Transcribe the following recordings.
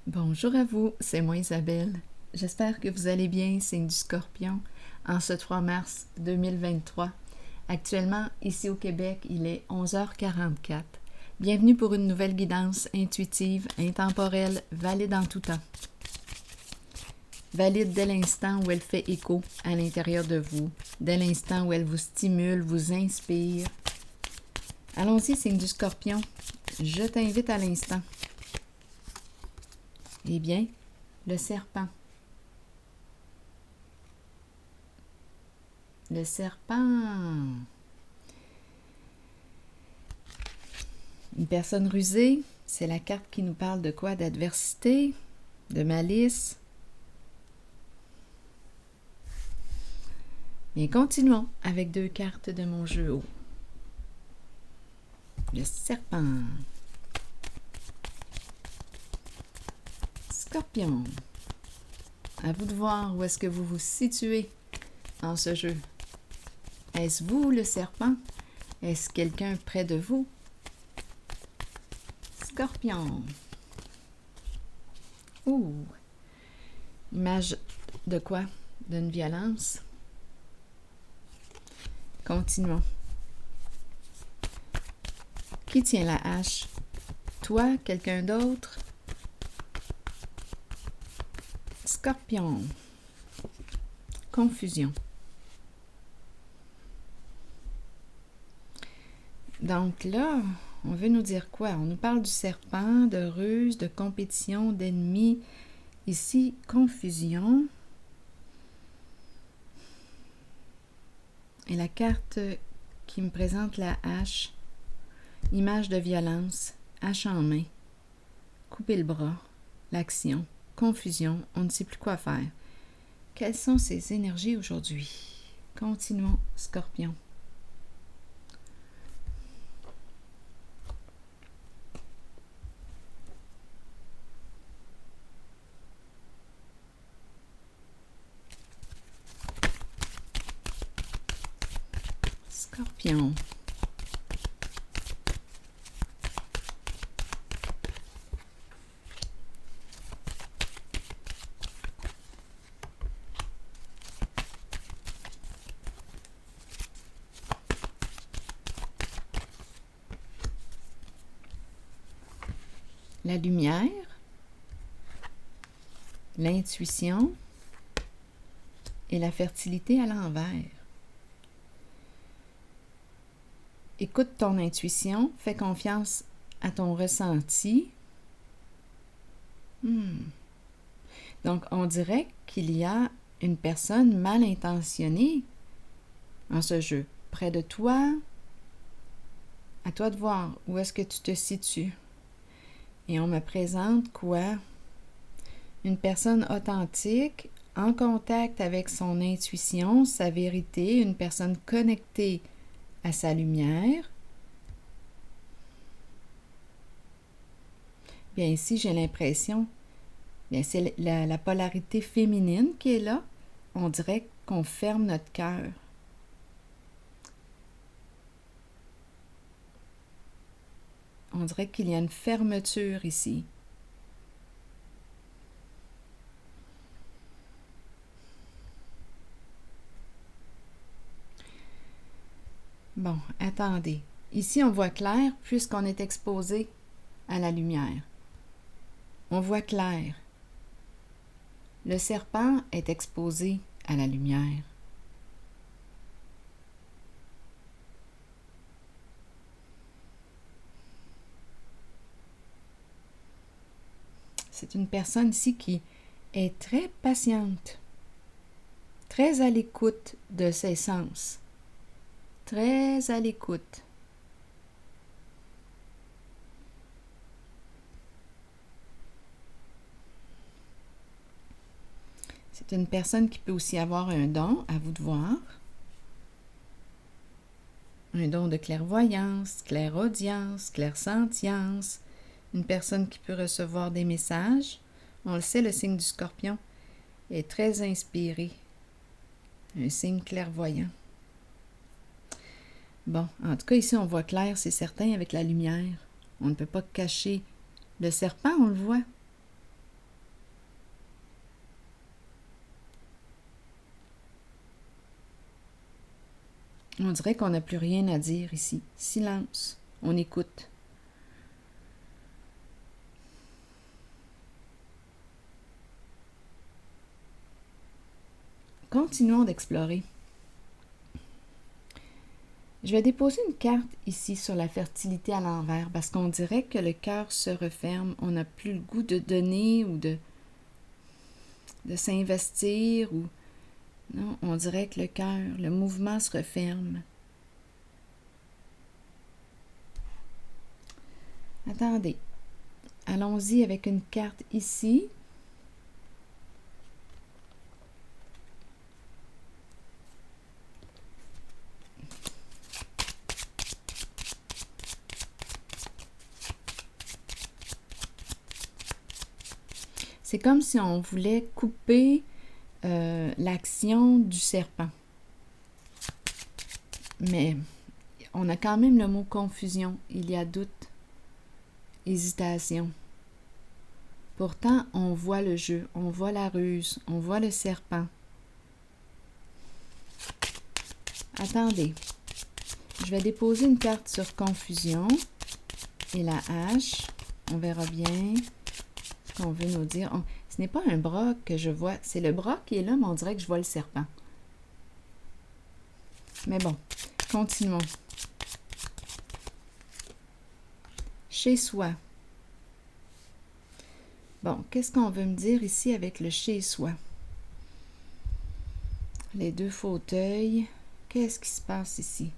Bonjour à vous, c'est moi Isabelle. J'espère que vous allez bien, signe du Scorpion, en ce 3 mars 2023. Actuellement, ici au Québec, il est 11h44. Bienvenue pour une nouvelle guidance intuitive, intemporelle, valide en tout temps. Valide dès l'instant où elle fait écho à l'intérieur de vous, dès l'instant où elle vous stimule, vous inspire. Allons-y, signe du Scorpion. Je t'invite à l'instant. Eh bien, le serpent. Le serpent. Une personne rusée, c'est la carte qui nous parle de quoi? D'adversité, de malice. Bien, continuons avec 2 cartes de mon jeu haut. Le serpent. Scorpion. À vous de voir où est-ce que vous vous situez en ce jeu. Est-ce vous le serpent? Est-ce quelqu'un près de vous? Scorpion. Ouh! Image de quoi? D'une violence? Continuons. Qui tient la hache? Toi? Quelqu'un d'autre? Scorpion. Confusion. Donc là, on veut nous dire quoi? On nous parle du serpent, de ruse, de compétition, d'ennemis. Ici, confusion. Et la carte qui me présente la hache, image de violence, hache en main, couper le bras, l'action, confusion, on ne sait plus quoi faire. Quelles sont ces énergies aujourd'hui? Continuons, Scorpion. Scorpion. La lumière, l'intuition et la fertilité à l'envers. Écoute ton intuition, fais confiance à ton ressenti. Donc, on dirait qu'il y a une personne mal intentionnée en ce jeu. Près de toi, à toi de voir où est-ce que tu te situes. Et on me présente quoi? Une personne authentique, en contact avec son intuition, sa vérité, une personne connectée à sa lumière. Bien ici, j'ai l'impression, bien c'est la polarité féminine qui est là. On dirait qu'on ferme notre cœur. On dirait qu'il y a une fermeture ici. Bon, attendez. Ici, on voit clair puisqu'on est exposé à la lumière. On voit clair. Le serpent est exposé à la lumière. C'est une personne ici qui est très patiente, très à l'écoute de ses sens, très à l'écoute. C'est une personne qui peut aussi avoir un don, à vous de voir. Un don de clairvoyance, clairaudience, clairsentience. Une personne qui peut recevoir des messages. On le sait, le signe du Scorpion est très inspiré. Un signe clairvoyant. Bon, en tout cas, ici, on voit clair, c'est certain, avec la lumière. On ne peut pas cacher le serpent, on le voit. On dirait qu'on n'a plus rien à dire ici. Silence. On écoute. Continuons d'explorer. Je vais déposer une carte ici sur la fertilité à l'envers parce qu'on dirait que le cœur se referme. On n'a plus le goût de donner ou de s'investir ou... Non, on dirait que le cœur, le mouvement se referme. Attendez. Allons-y avec une carte ici. C'est comme si on voulait couper l'action du serpent. Mais on a quand même le mot confusion. Il y a doute, hésitation. Pourtant, on voit le jeu, on voit la ruse, on voit le serpent. Attendez. Je vais déposer une carte sur confusion et la hache. On verra bien ce qu'on veut nous dire. Ce n'est pas un bras que je vois, c'est le bras qui est là, mais on dirait que je vois le serpent. Mais bon, continuons. Chez soi. Bon, qu'est-ce qu'on veut me dire ici avec le chez soi? Les deux fauteuils. Qu'est-ce qui se passe ici?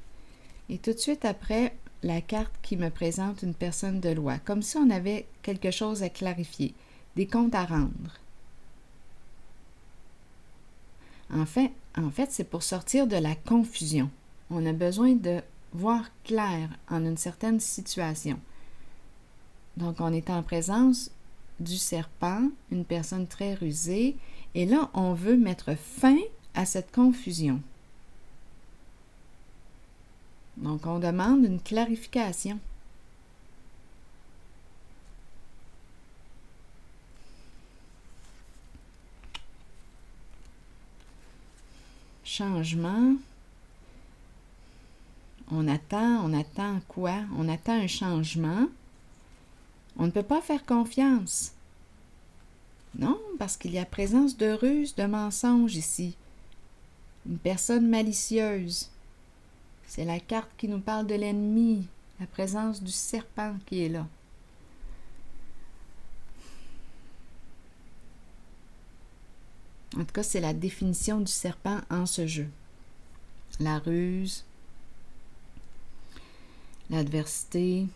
Et tout de suite après, la carte qui me présente une personne de loi, comme si on avait quelque chose à clarifier, des comptes à rendre. En fait, c'est pour sortir de la confusion. On a besoin de voir clair en une certaine situation. Donc, on est en présence du serpent, une personne très rusée, et là, on veut mettre fin à cette confusion. Donc, on demande une clarification. Changement. On attend quoi? On attend un changement. On ne peut pas faire confiance. Non, parce qu'il y a présence de ruse, de mensonge ici. Une personne malicieuse. C'est la carte qui nous parle de l'ennemi, la présence du serpent qui est là. En tout cas, c'est la définition du serpent en ce jeu. La ruse, l'adversité.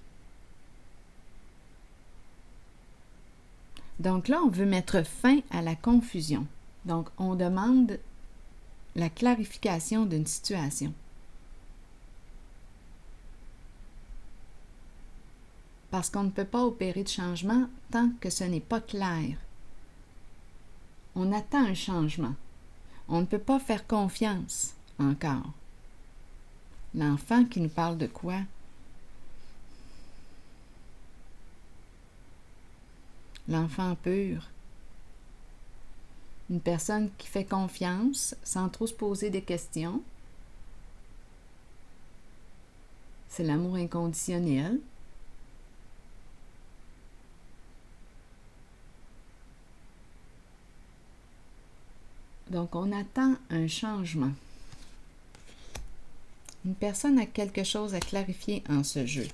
Donc là, on veut mettre fin à la confusion. Donc, on demande la clarification d'une situation. Parce qu'on ne peut pas opérer de changement tant que ce n'est pas clair. On attend un changement. On ne peut pas faire confiance encore. L'enfant qui nous parle de quoi? L'enfant pur. Une personne qui fait confiance sans trop se poser des questions. C'est l'amour inconditionnel. Donc, on attend un changement. Une personne a quelque chose à clarifier en ce jeu.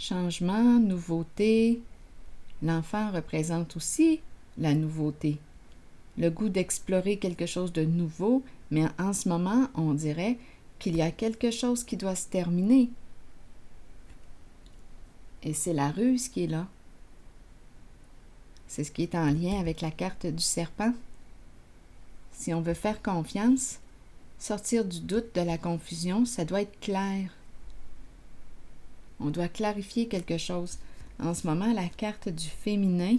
Changement, nouveauté. L'enfant représente aussi la nouveauté. Le goût d'explorer quelque chose de nouveau, mais en ce moment, on dirait qu'il y a quelque chose qui doit se terminer. Et c'est la ruse qui est là. C'est ce qui est en lien avec la carte du serpent. Si on veut faire confiance, sortir du doute, de la confusion, ça doit être clair. On doit clarifier quelque chose. En ce moment, la carte du féminin,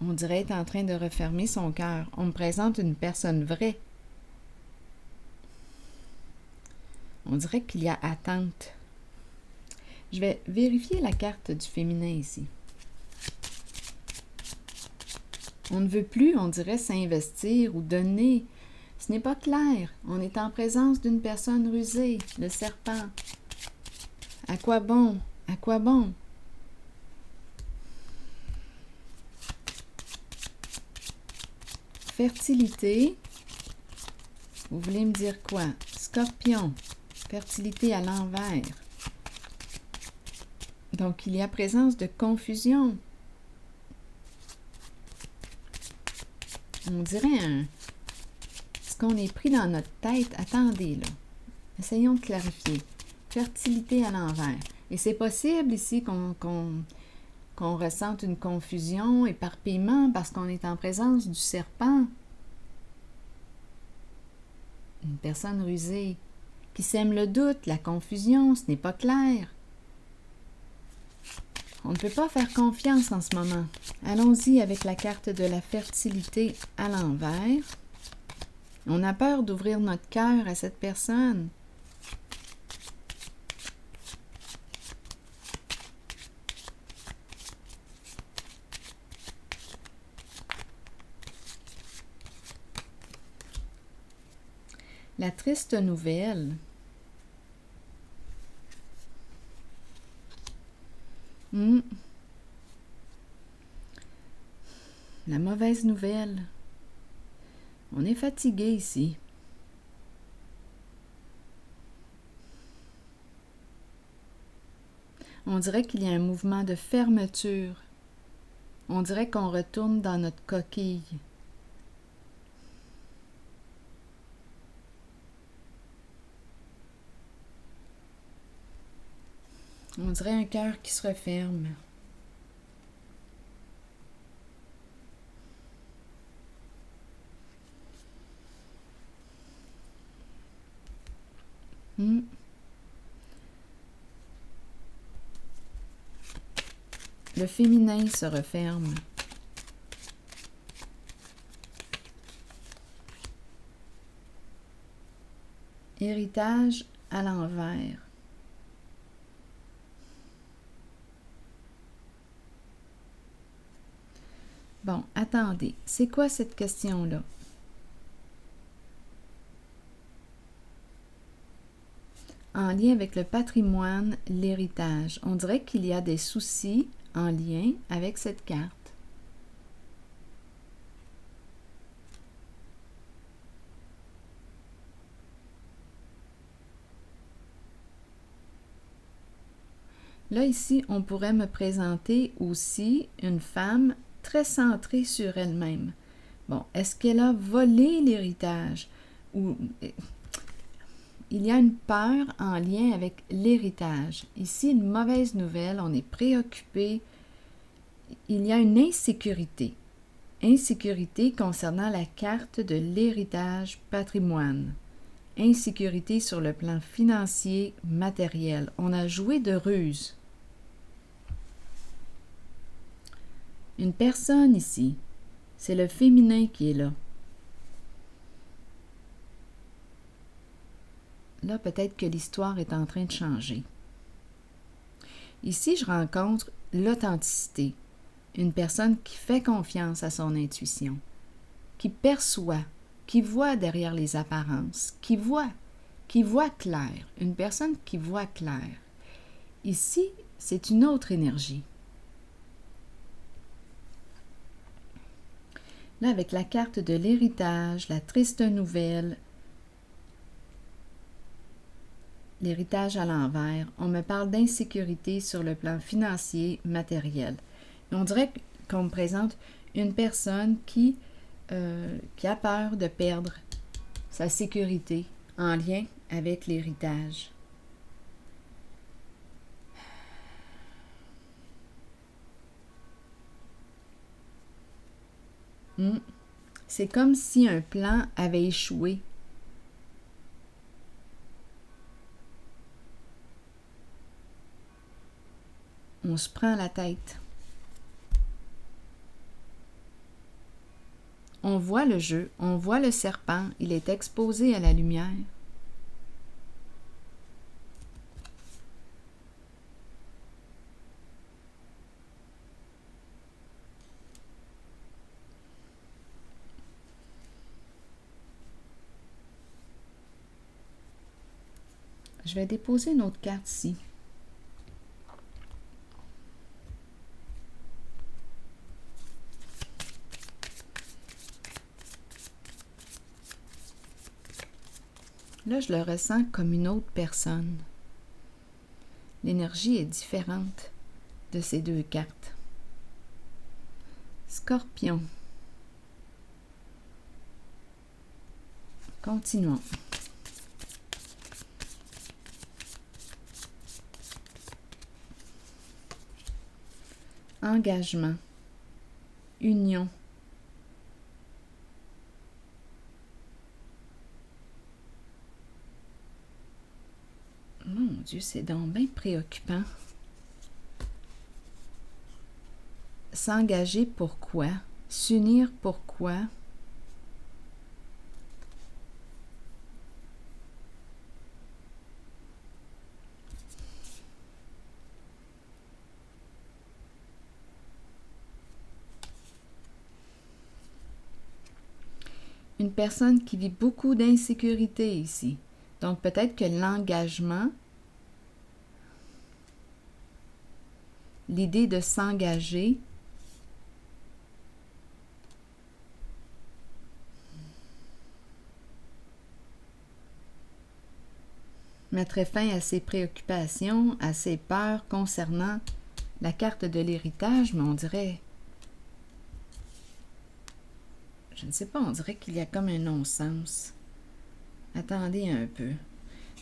on dirait être en train de refermer son cœur. On me présente une personne vraie. On dirait qu'il y a attente. Je vais vérifier la carte du féminin ici. On ne veut plus, on dirait, s'investir ou donner. Ce n'est pas clair. On est en présence d'une personne rusée, le serpent. À quoi bon? À quoi bon? Fertilité. Vous voulez me dire quoi? Scorpion. Fertilité à l'envers. Donc, il y a présence de confusion. On dirait ce qu'on est pris dans notre tête. Attendez, là. Essayons de clarifier. Fertilité à l'envers. Et c'est possible ici qu'on ressente une confusion, éparpillement, parce qu'on est en présence du serpent. Une personne rusée qui sème le doute, la confusion, ce n'est pas clair. On ne peut pas faire confiance en ce moment. Allons-y avec la carte de la fertilité à l'envers. On a peur d'ouvrir notre cœur à cette personne. La triste nouvelle. La mauvaise nouvelle. On est fatigué ici. On dirait qu'il y a un mouvement de fermeture. On dirait qu'on retourne dans notre coquille. On dirait un cœur qui se referme. Le féminin se referme. Héritage à l'envers. Bon, attendez, c'est quoi cette question-là? En lien avec le patrimoine, l'héritage. On dirait qu'il y a des soucis en lien avec cette carte. Là, ici, on pourrait me présenter aussi une femme très centrée sur elle-même. Bon, est-ce qu'elle a volé l'héritage? Ou il y a une peur en lien avec l'héritage. Ici, une mauvaise nouvelle, on est préoccupé. Il y a une insécurité. Insécurité concernant la carte de l'héritage patrimoine. Insécurité sur le plan financier, matériel. On a joué de ruse. Une personne ici, c'est le féminin qui est là. Là, peut-être que l'histoire est en train de changer. Ici, je rencontre l'authenticité. Une personne qui fait confiance à son intuition, qui perçoit, qui voit derrière les apparences, qui voit clair. Une personne qui voit clair. Ici, c'est une autre énergie. Là, avec la carte de l'héritage, la triste nouvelle, l'héritage à l'envers, on me parle d'insécurité sur le plan financier, matériel. Et on dirait qu'on me présente une personne qui a peur de perdre sa sécurité en lien avec l'héritage. C'est comme si un plan avait échoué. On se prend la tête. On voit le jeu, on voit le serpent, il est exposé à la lumière. Je vais déposer une autre carte ici. Là, je le ressens comme une autre personne. L'énergie est différente de ces deux cartes. Scorpion. Continuons. Engagement. Union. Mon Dieu, c'est donc bien préoccupant. S'engager pourquoi? S'unir pourquoi? Une personne qui vit beaucoup d'insécurité ici. Donc peut-être que l'engagement, l'idée de s'engager, mettrait fin à ses préoccupations, à ses peurs concernant la carte de l'héritage, mais on dirait, je ne sais pas, on dirait qu'il y a comme un non-sens. Attendez un peu.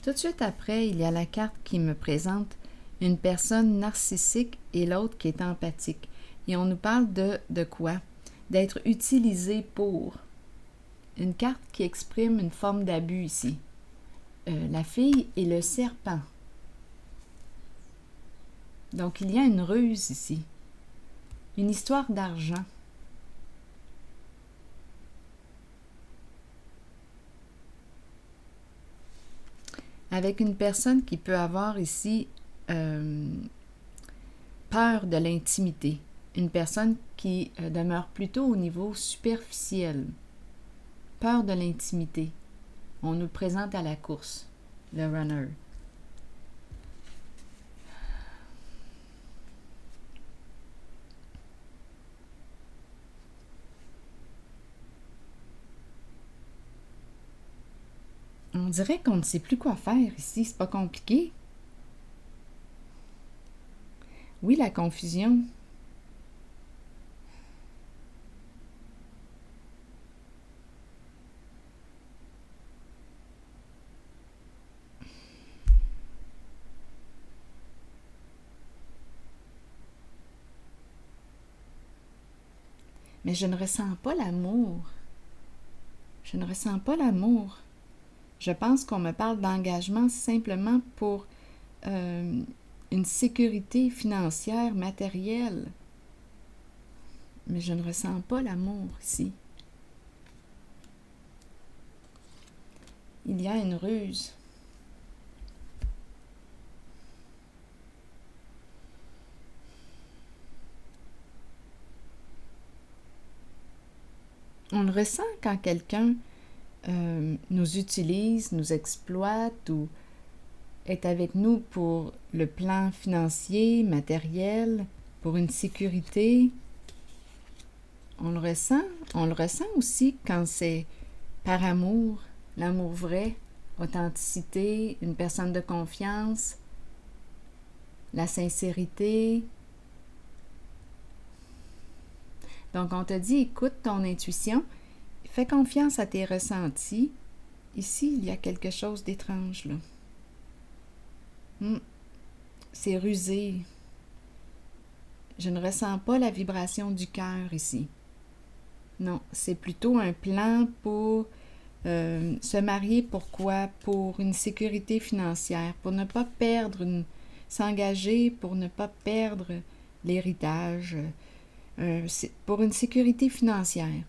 Tout de suite après, il y a la carte qui me présente une personne narcissique et l'autre qui est empathique. Et on nous parle de quoi? D'être utilisé pour. Une carte qui exprime une forme d'abus ici. La fille et le serpent. Donc, il y a une ruse ici. Une histoire d'argent. Avec une personne qui peut avoir ici peur de l'intimité. Une personne qui demeure plutôt au niveau superficiel. Peur de l'intimité. On nous le présente à la course, le runner. On dirait qu'on ne sait plus quoi faire ici, c'est pas compliqué. Oui, la confusion. Mais je ne ressens pas l'amour. Je ne ressens pas l'amour. Je pense qu'on me parle d'engagement simplement pour une sécurité financière, matérielle. Mais je ne ressens pas l'amour ici. Il y a une ruse. On le ressent quand quelqu'un nous utilise, nous exploite ou est avec nous pour le plan financier, matériel, pour une sécurité. On le ressent. On le ressent aussi quand c'est par amour, l'amour vrai, authenticité, une personne de confiance, la sincérité. Donc, on te dit, écoute ton intuition, fais confiance à tes ressentis. Ici, il y a quelque chose d'étrange, là. C'est rusé. Je ne ressens pas la vibration du cœur ici. Non, c'est plutôt un plan pour se marier. Pourquoi? Pour une sécurité financière, pour ne pas perdre, s'engager pour ne pas perdre l'héritage, pour une sécurité financière.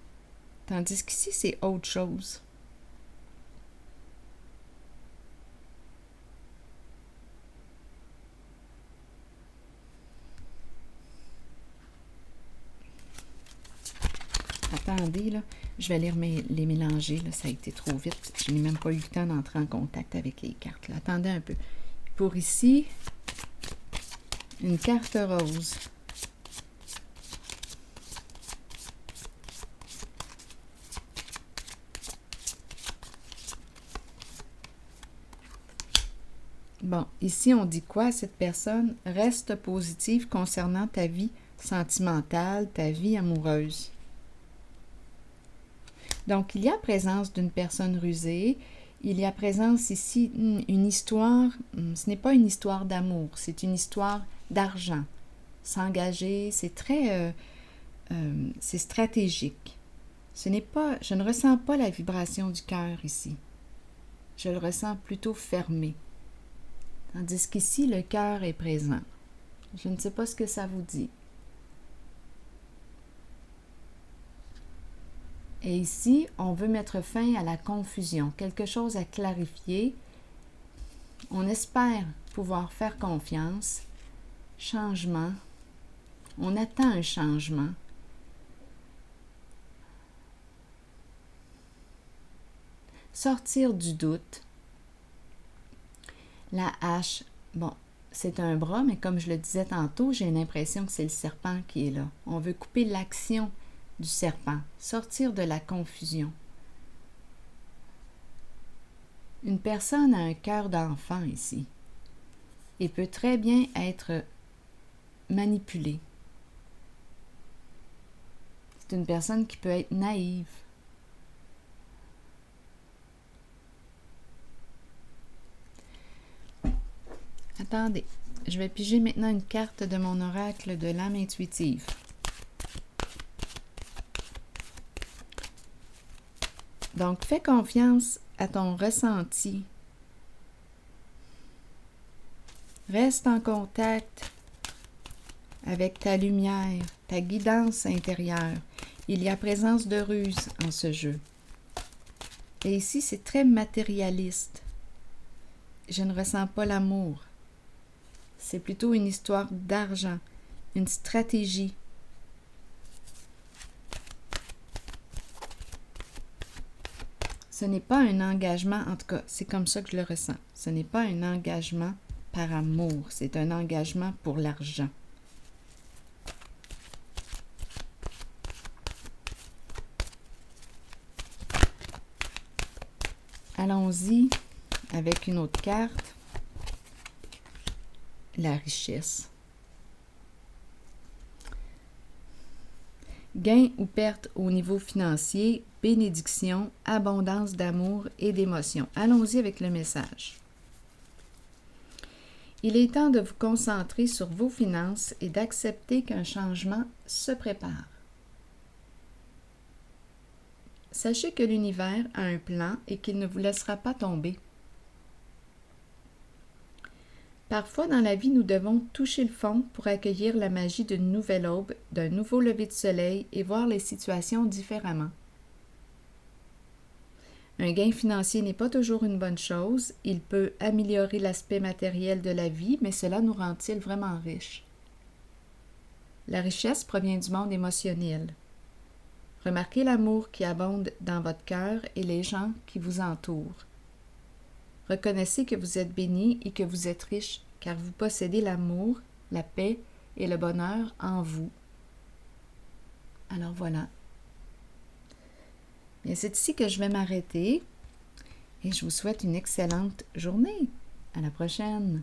Tandis qu'ici, c'est autre chose. attendez, là, je vais les mélanger, là, ça a été trop vite. Je n'ai même pas eu le temps d'entrer en contact avec les cartes, là. Attendez un peu. Pour ici, une carte rose. Bon, ici, on dit quoi à cette personne? Reste positive concernant ta vie sentimentale, ta vie amoureuse. Donc, il y a présence d'une personne rusée. Il y a présence ici une histoire. Ce n'est pas une histoire d'amour, c'est une histoire d'argent. S'engager, c'est très... c'est stratégique. Je ne ressens pas la vibration du cœur ici. Je le ressens plutôt fermé. Tandis qu'ici, le cœur est présent. Je ne sais pas ce que ça vous dit. Et ici, on veut mettre fin à la confusion, quelque chose à clarifier. On espère pouvoir faire confiance. Changement. On attend un changement. Sortir du doute. La hache, bon, c'est un bras, mais comme je le disais tantôt, j'ai l'impression que c'est le serpent qui est là. On veut couper l'action du serpent, sortir de la confusion. Une personne a un cœur d'enfant ici et peut très bien être manipulée. C'est une personne qui peut être naïve. Attendez, je vais piger maintenant une carte de mon oracle de l'âme intuitive. Donc, fais confiance à ton ressenti. Reste en contact avec ta lumière, ta guidance intérieure. Il y a présence de ruse en ce jeu. Et ici, c'est très matérialiste. Je ne ressens pas l'amour. C'est plutôt une histoire d'argent, une stratégie. Ce n'est pas un engagement, en tout cas, c'est comme ça que je le ressens. Ce n'est pas un engagement par amour, c'est un engagement pour l'argent. Allons-y avec une autre carte. La richesse. Gain ou perte au niveau financier, bénédiction, abondance d'amour et d'émotion. Allons-y avec le message. Il est temps de vous concentrer sur vos finances et d'accepter qu'un changement se prépare. Sachez que l'univers a un plan et qu'il ne vous laissera pas tomber. Parfois dans la vie, nous devons toucher le fond pour accueillir la magie d'une nouvelle aube, d'un nouveau lever de soleil et voir les situations différemment. Un gain financier n'est pas toujours une bonne chose. Il peut améliorer l'aspect matériel de la vie, mais cela nous rend-il vraiment riches? La richesse provient du monde émotionnel. Remarquez l'amour qui abonde dans votre cœur et les gens qui vous entourent. Reconnaissez que vous êtes béni et que vous êtes riche, car vous possédez l'amour, la paix et le bonheur en vous. Alors voilà. Bien, c'est ici que je vais m'arrêter et je vous souhaite une excellente journée. À la prochaine!